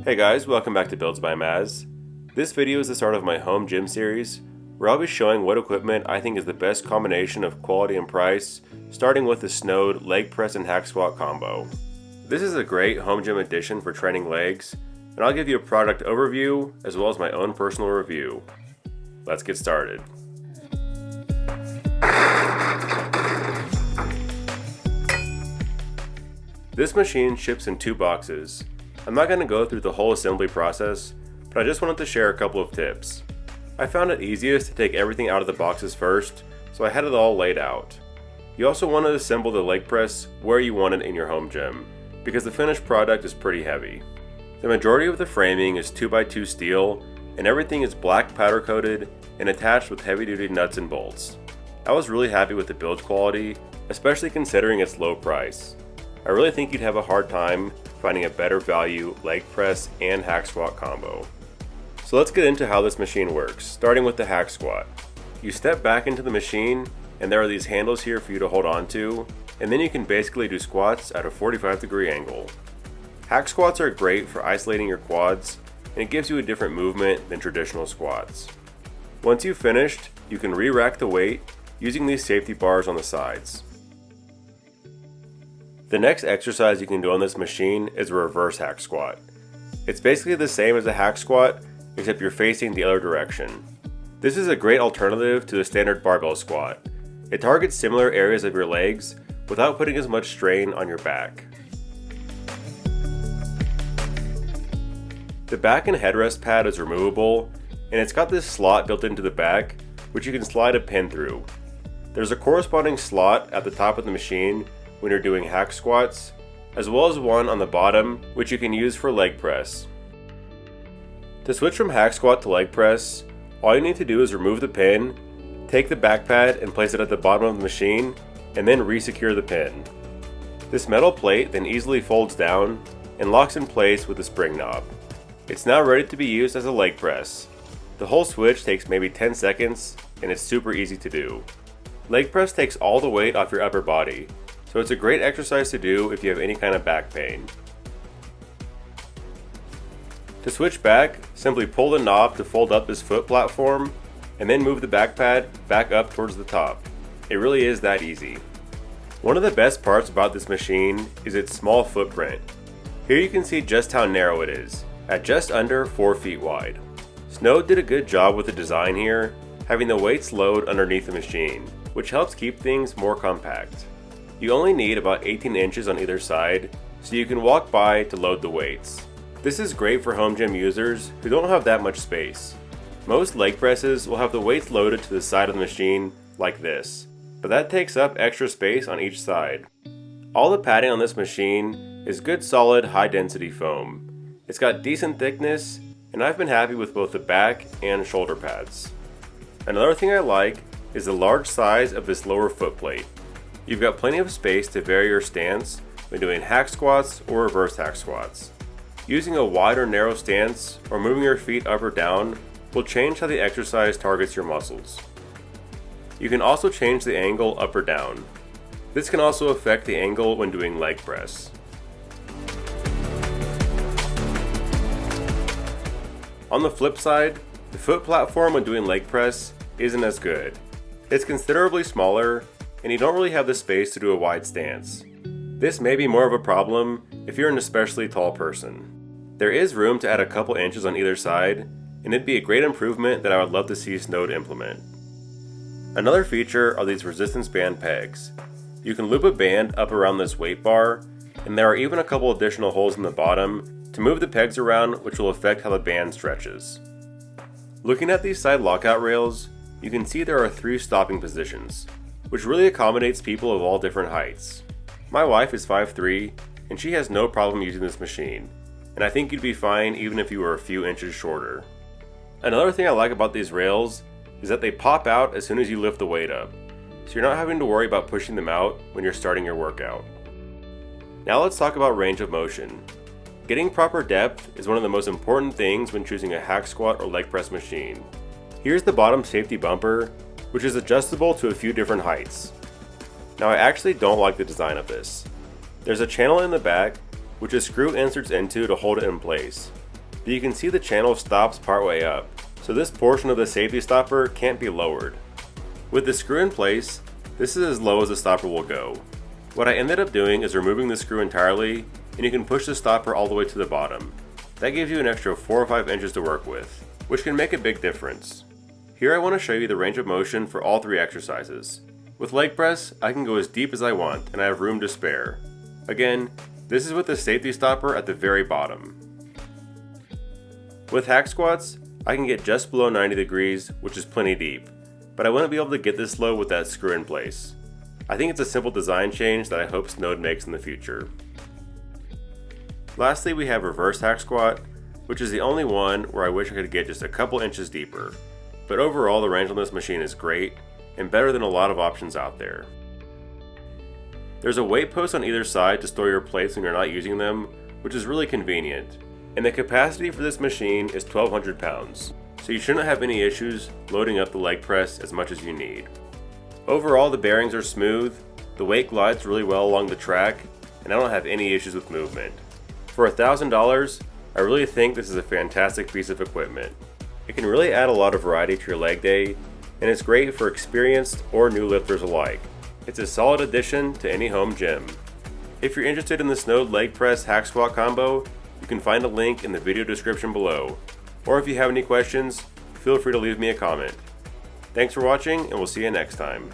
Hey guys, welcome back to Builds by Maz. This video is the start of my home gym series, where I'll be showing what equipment I think is the best combination of quality and price, starting with the Snode leg press and hack squat combo. This is a great home gym addition for training legs, and I'll give you a product overview as well as my own personal review. Let's get started. This machine ships in 2 boxes. I'm not going to go through the whole assembly process, but I just wanted to share a couple of tips. I found it easiest to take everything out of the boxes first, so I had it all laid out. You also want to assemble the leg press where you want it in your home gym, because the finished product is pretty heavy. The majority of the framing is 2x2 steel, and everything is black powder coated and attached with heavy duty nuts and bolts. I was really happy with the build quality, especially considering its low price. I really think you'd have a hard time finding a better value leg press and hack squat combo. So let's get into how this machine works, starting with the hack squat. You step back into the machine and there are these handles here for you to hold on to, and then you can basically do squats at a 45-degree angle. Hack squats are great for isolating your quads, and it gives you a different movement than traditional squats. Once you've finished, you can re-rack the weight using these safety bars on the sides. The next exercise you can do on this machine is a reverse hack squat. It's basically the same as a hack squat, except you're facing the other direction. This is a great alternative to the standard barbell squat. It targets similar areas of your legs without putting as much strain on your back. The back and headrest pad is removable, and it's got this slot built into the back, which you can slide a pin through. There's a corresponding slot at the top of the machine when you're doing hack squats, as well as one on the bottom, which you can use for leg press. To switch from hack squat to leg press, all you need to do is remove the pin, take the back pad and place it at the bottom of the machine, and then re-secure the pin. This metal plate then easily folds down and locks in place with the spring knob. It's now ready to be used as a leg press. The whole switch takes maybe 10 seconds, and it's super easy to do. Leg press takes all the weight off your upper body, so it's a great exercise to do if you have any kind of back pain. To switch back, simply pull the knob to fold up this foot platform, and then move the back pad back up towards the top. It really is that easy. One of the best parts about this machine is its small footprint. Here you can see just how narrow it is, at just under 4 feet wide. Snode did a good job with the design here, having the weights load underneath the machine, which helps keep things more compact. You only need about 18 inches on either side, so you can walk by to load the weights. This is great for home gym users who don't have that much space. Most leg presses will have the weights loaded to the side of the machine like this, but that takes up extra space on each side. All the padding on this machine is good solid high density foam. It's got decent thickness, and I've been happy with both the back and shoulder pads. Another thing I like is the large size of this lower foot plate. You've got plenty of space to vary your stance when doing hack squats or reverse hack squats. Using a wide or narrow stance or moving your feet up or down will change how the exercise targets your muscles. You can also change the angle up or down. This can also affect the angle when doing leg press. On the flip side, the foot platform when doing leg press isn't as good. It's considerably smaller, and you don't really have the space to do a wide stance. This may be more of a problem if you're an especially tall person. There is room to add a couple inches on either side, and it'd be a great improvement that I would love to see Snode implement. Another feature are these resistance band pegs. You can loop a band up around this weight bar, and there are even a couple additional holes in the bottom to move the pegs around, which will affect how the band stretches. Looking at these side lockout rails, you can see there are 3 stopping positions, which really accommodates people of all different heights. My wife is 5'3", and she has no problem using this machine, and I think you'd be fine even if you were a few inches shorter. Another thing I like about these rails is that they pop out as soon as you lift the weight up, so you're not having to worry about pushing them out when you're starting your workout. Now let's talk about range of motion. Getting proper depth is one of the most important things when choosing a hack squat or leg press machine. Here's the bottom safety bumper, which is adjustable to a few different heights. Now I actually don't like the design of this. There's a channel in the back, which a screw inserts into to hold it in place. but you can see the channel stops partway up, so this portion of the safety stopper can't be lowered. With the screw in place, this is as low as the stopper will go. What I ended up doing is removing the screw entirely, and you can push the stopper all the way to the bottom. That gives you an extra 4 or 5 inches to work with, which can make a big difference. Here I want to show you the range of motion for all 3 exercises. With leg press, I can go as deep as I want, and I have room to spare. Again, this is with the safety stopper at the very bottom. With hack squats, I can get just below 90 degrees, which is plenty deep, but I wouldn't be able to get this low with that screw in place. I think it's a simple design change that I hope Snode makes in the future. Lastly, we have reverse hack squat, which is the only one where I wish I could get just a couple inches deeper, but overall the range on this machine is great and better than a lot of options out there. There's a weight post on either side to store your plates when you're not using them, which is really convenient, and the capacity for this machine is 1,200 pounds, so you shouldn't have any issues loading up the leg press as much as you need. Overall, the bearings are smooth, the weight glides really well along the track, and I don't have any issues with movement. For $1,000, I really think this is a fantastic piece of equipment. It can really add a lot of variety to your leg day, and it's great for experienced or new lifters alike. It's a solid addition to any home gym. If you're interested in the Snode leg press hack squat combo, you can find a link in the video description below. Or if you have any questions, feel free to leave me a comment. Thanks for watching, and we'll see you next time.